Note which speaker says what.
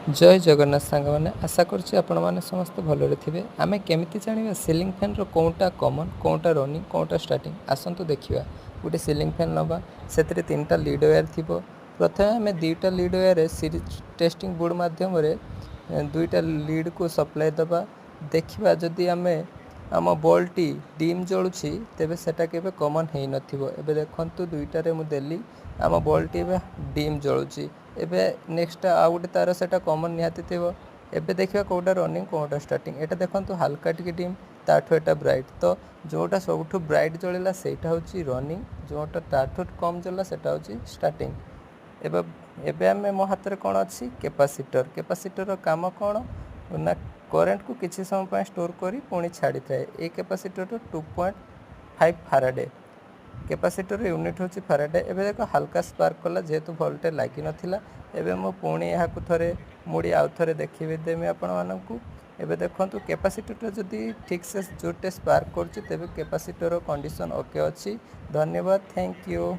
Speaker 1: जय जगन्नाथ सांग मैंने आशा करुच्ची आपण मैंने समस्त भलरे थे। आम केमी जाना सिलिंग फैन कौटा कमन कौटा रनिंग कौटा स्टार्टिंग आसतु देखा। गोटे सिलिंग फैन नवा से 3टा लीड वायर थी। प्रथम आम 2टा lead wire series testing board मध्यम 2टा लीड को सप्लाई दबा देखा। जदि आम आम बल्टी डिम जलुची तेबे सेटा केबे कमन है नथिबो। एबे देखंतु 2टारे मु देली आम बल्टी एबे डिम जलुची। एबे नेक्स्ट आउ गोटे तार सेटा कमन निहाती थी। एबे देखा कौटा रनिंग कौटा स्टार्टिंग। एटा देखंतु हल्का टिके डिम ताठू एटा ब्राइट। तो जोटा सबुठू ब्राइट जलिला सेटा होची रनिंग, जोटा ताठू कम जलिला सेटा होची स्टार्टिंग। एबे एबे आमे मो हाथ रे कोन अछि कैपेसिटर। कैपेसिटर रो काम कोन ना करेंट को किसी समय पर स्टोर करी पुणी छाड़ी थाए। ए कैपेसिटर 2.5 फाराडे कैपेसिटर यूनिट होची फाराडे। एबे देखो हल्का स्पार्क कला जेहेतु वोल्टेज लागी नथिला। एबे मो पुणी यहाँ को थरे मुड़ी आउ थरे देखिबे देमी आपण मानकू। एबे देखंतु कैपेसिटर जदि ठीक से जोटे स्पार्क करछि तेबे कैपेसिटर कंडीशन ओके अछि। धन्यवाद, थैंक यू।